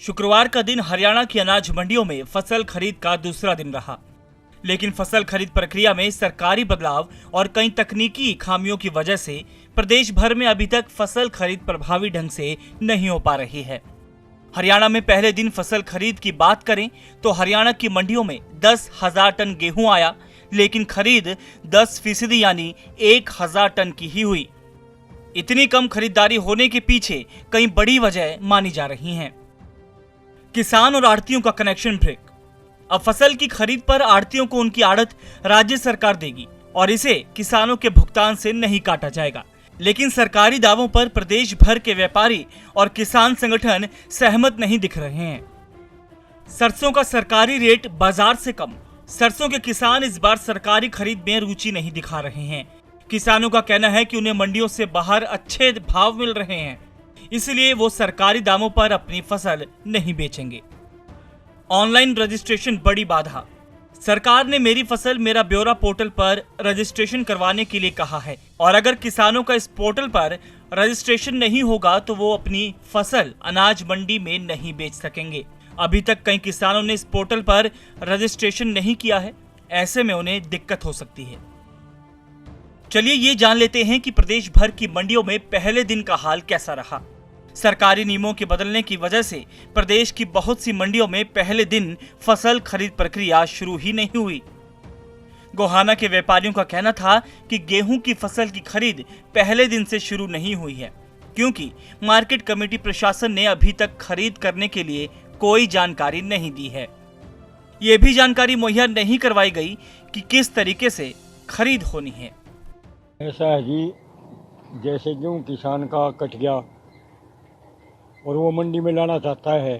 शुक्रवार का दिन हरियाणा की अनाज मंडियों में फसल खरीद का दूसरा दिन रहा, लेकिन फसल खरीद प्रक्रिया में सरकारी बदलाव और कई तकनीकी खामियों की वजह से प्रदेश भर में अभी तक फसल खरीद प्रभावी ढंग से नहीं हो पा रही है। हरियाणा में पहले दिन फसल खरीद की बात करें तो हरियाणा की मंडियों में 10,000 टन गेहूं आया, लेकिन खरीद 10% यानी 1,000 टन की ही हुई। इतनी कम खरीदारी होने के पीछे कई बड़ी वजह मानी जा रही हैं। किसान और आड़तियों का कनेक्शन ब्रेक। अब फसल की खरीद पर आड़तियों को उनकी आड़त राज्य सरकार देगी और इसे किसानों के भुगतान से नहीं काटा जाएगा, लेकिन सरकारी दावों पर प्रदेश भर के व्यापारी और किसान संगठन सहमत नहीं दिख रहे हैं। सरसों का सरकारी रेट बाजार से कम। सरसों के किसान इस बार सरकारी खरीद में रुचि नहीं दिखा रहे हैं। किसानों का कहना है कि उन्हें मंडियों से बाहर अच्छे भाव मिल रहे हैं, इसलिए वो सरकारी दामों पर अपनी फसल नहीं बेचेंगे। ऑनलाइन रजिस्ट्रेशन बड़ी बाधा। सरकार ने मेरी फसल मेरा ब्यौरा पोर्टल पर रजिस्ट्रेशन करवाने के लिए कहा है और अगर किसानों का इस पोर्टल पर रजिस्ट्रेशन नहीं होगा तो वो अपनी फसल अनाज मंडी में नहीं बेच सकेंगे। अभी तक कई किसानों ने इस पोर्टल पर रजिस्ट्रेशन नहीं किया है, ऐसे में उन्हें दिक्कत हो सकती है। चलिए ये जान लेते हैं कि प्रदेश भर की मंडियों में पहले दिन का हाल कैसा रहा। सरकारी नियमों के बदलने की वजह से प्रदेश की बहुत सी मंडियों में पहले दिन फसल खरीद प्रक्रिया शुरू ही नहीं हुई। गोहाना के व्यापारियों का कहना था कि गेहूं की फसल की खरीद पहले दिन से शुरू नहीं हुई है, क्योंकि मार्केट कमेटी प्रशासन ने अभी तक खरीद करने के लिए कोई जानकारी नहीं दी है। ये भी जानकारी मुहैया नहीं करवाई गई कि किस तरीके से खरीद होनी है। ऐसा है जी, जैसे गेहूँ किसान का कट गया और वो मंडी में लाना चाहता है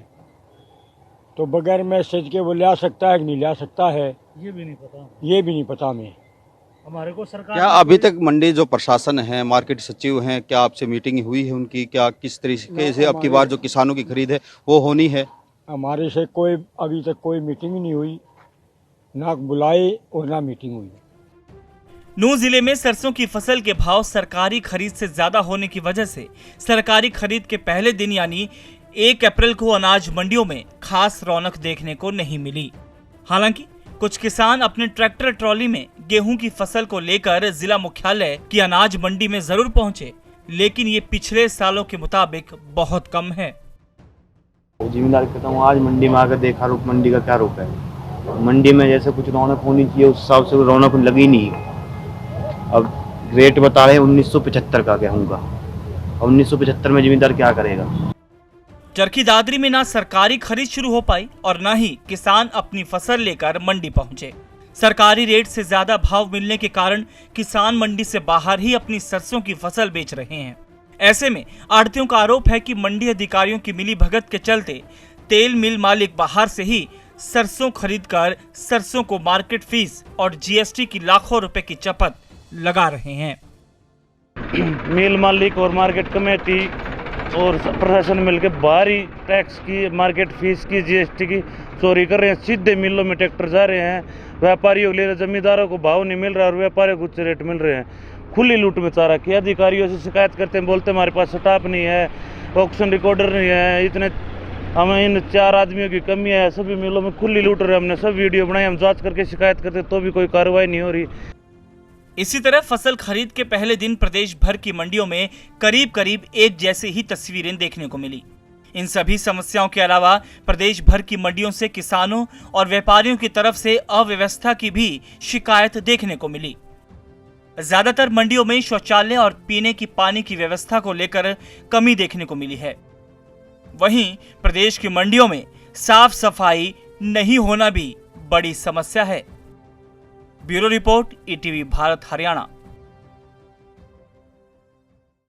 तो बगैर मैसेज के वो ला सकता है कि नहीं ला सकता है, ये भी नहीं पता हमें। हमारे को सरकार क्या अभी तक मंडी जो प्रशासन है, मार्केट सचिव हैं, क्या आपसे मीटिंग हुई है उनकी? क्या किस तरीके से अब की बार जो किसानों की खरीद है वो होनी है? हमारे से कोई अभी तक कोई मीटिंग ही नहीं हुई, ना बुलाए और ना मीटिंग हुई। नूंह जिले में सरसों की फसल के भाव सरकारी खरीद से ज्यादा होने की वजह से सरकारी खरीद के पहले दिन यानी 1 अप्रैल को अनाज मंडियों में खास रौनक देखने को नहीं मिली। हालांकि कुछ किसान अपने ट्रैक्टर ट्रॉली में गेहूं की फसल को लेकर जिला मुख्यालय की अनाज मंडी में जरूर पहुंचे, लेकिन ये पिछले सालों के मुताबिक बहुत कम है। जिम्मेदार कहता हूँ, आज मंडी में आकर देखा रुक मंडी का क्या रुख है। मंडी में जैसे कुछ रौनक होनी चाहिए उस हिसाब से रौनक लगी नहीं। अब रेट बता रहे हैं 1975 का गेहूं का, अब 1975 में जिम्मेदार क्या करेगा। चरखी दादरी में ना सरकारी खरीद शुरू हो पाई और न ही किसान अपनी फसल लेकर मंडी पहुंचे। सरकारी रेट से ज्यादा भाव मिलने के कारण किसान मंडी से बाहर ही अपनी सरसों की फसल बेच रहे हैं। ऐसे में आड़तियों का आरोप है कि मंडी अधिकारियों की मिलीभगत के चलते तेल मिल मालिक बाहर से ही सरसों खरीदकर सरसों को मार्केट फीस और जीएसटी की लाखों रुपए की चपत लगा रहे हैं। मिल मालिक और मार्केट कमेटी और प्रशासन मिलकर बाहरी टैक्स की, मार्केट फीस की, जीएसटी की चोरी कर रहे हैं। सीधे मिलों में ट्रैक्टर जा रहे हैं, व्यापारियों के लिए जमींदारों को भाव नहीं मिल रहा और व्यापारियों को उच्च रेट मिल रहे हैं। खुली लूट में चारा किया। अधिकारियों से शिकायत करते हैं, बोलते हमारे पास स्टाफ नहीं है, ऑक्शन रिकॉर्डर नहीं है, इतने हमें इन 4 आदमियों की कमी है। सभी मिलों में खुली लूट रहे। हमने सब वीडियो बनाए, हम जांच करके शिकायत करते तो भी कोई कार्रवाई नहीं हो रही। इसी तरह फसल खरीद के पहले दिन प्रदेश भर की मंडियों में करीब करीब एक जैसी ही तस्वीरें देखने को मिली। इन सभी समस्याओं के अलावा प्रदेश भर की मंडियों से किसानों और व्यापारियों की तरफ से अव्यवस्था की भी शिकायत देखने को मिली। ज्यादातर मंडियों में शौचालय और पीने की पानी की व्यवस्था को लेकर कमी देखने को मिली है। वहीं प्रदेश की मंडियों में साफ सफाई नहीं होना भी बड़ी समस्या है। Bureau report, ETV Bharat Haryana.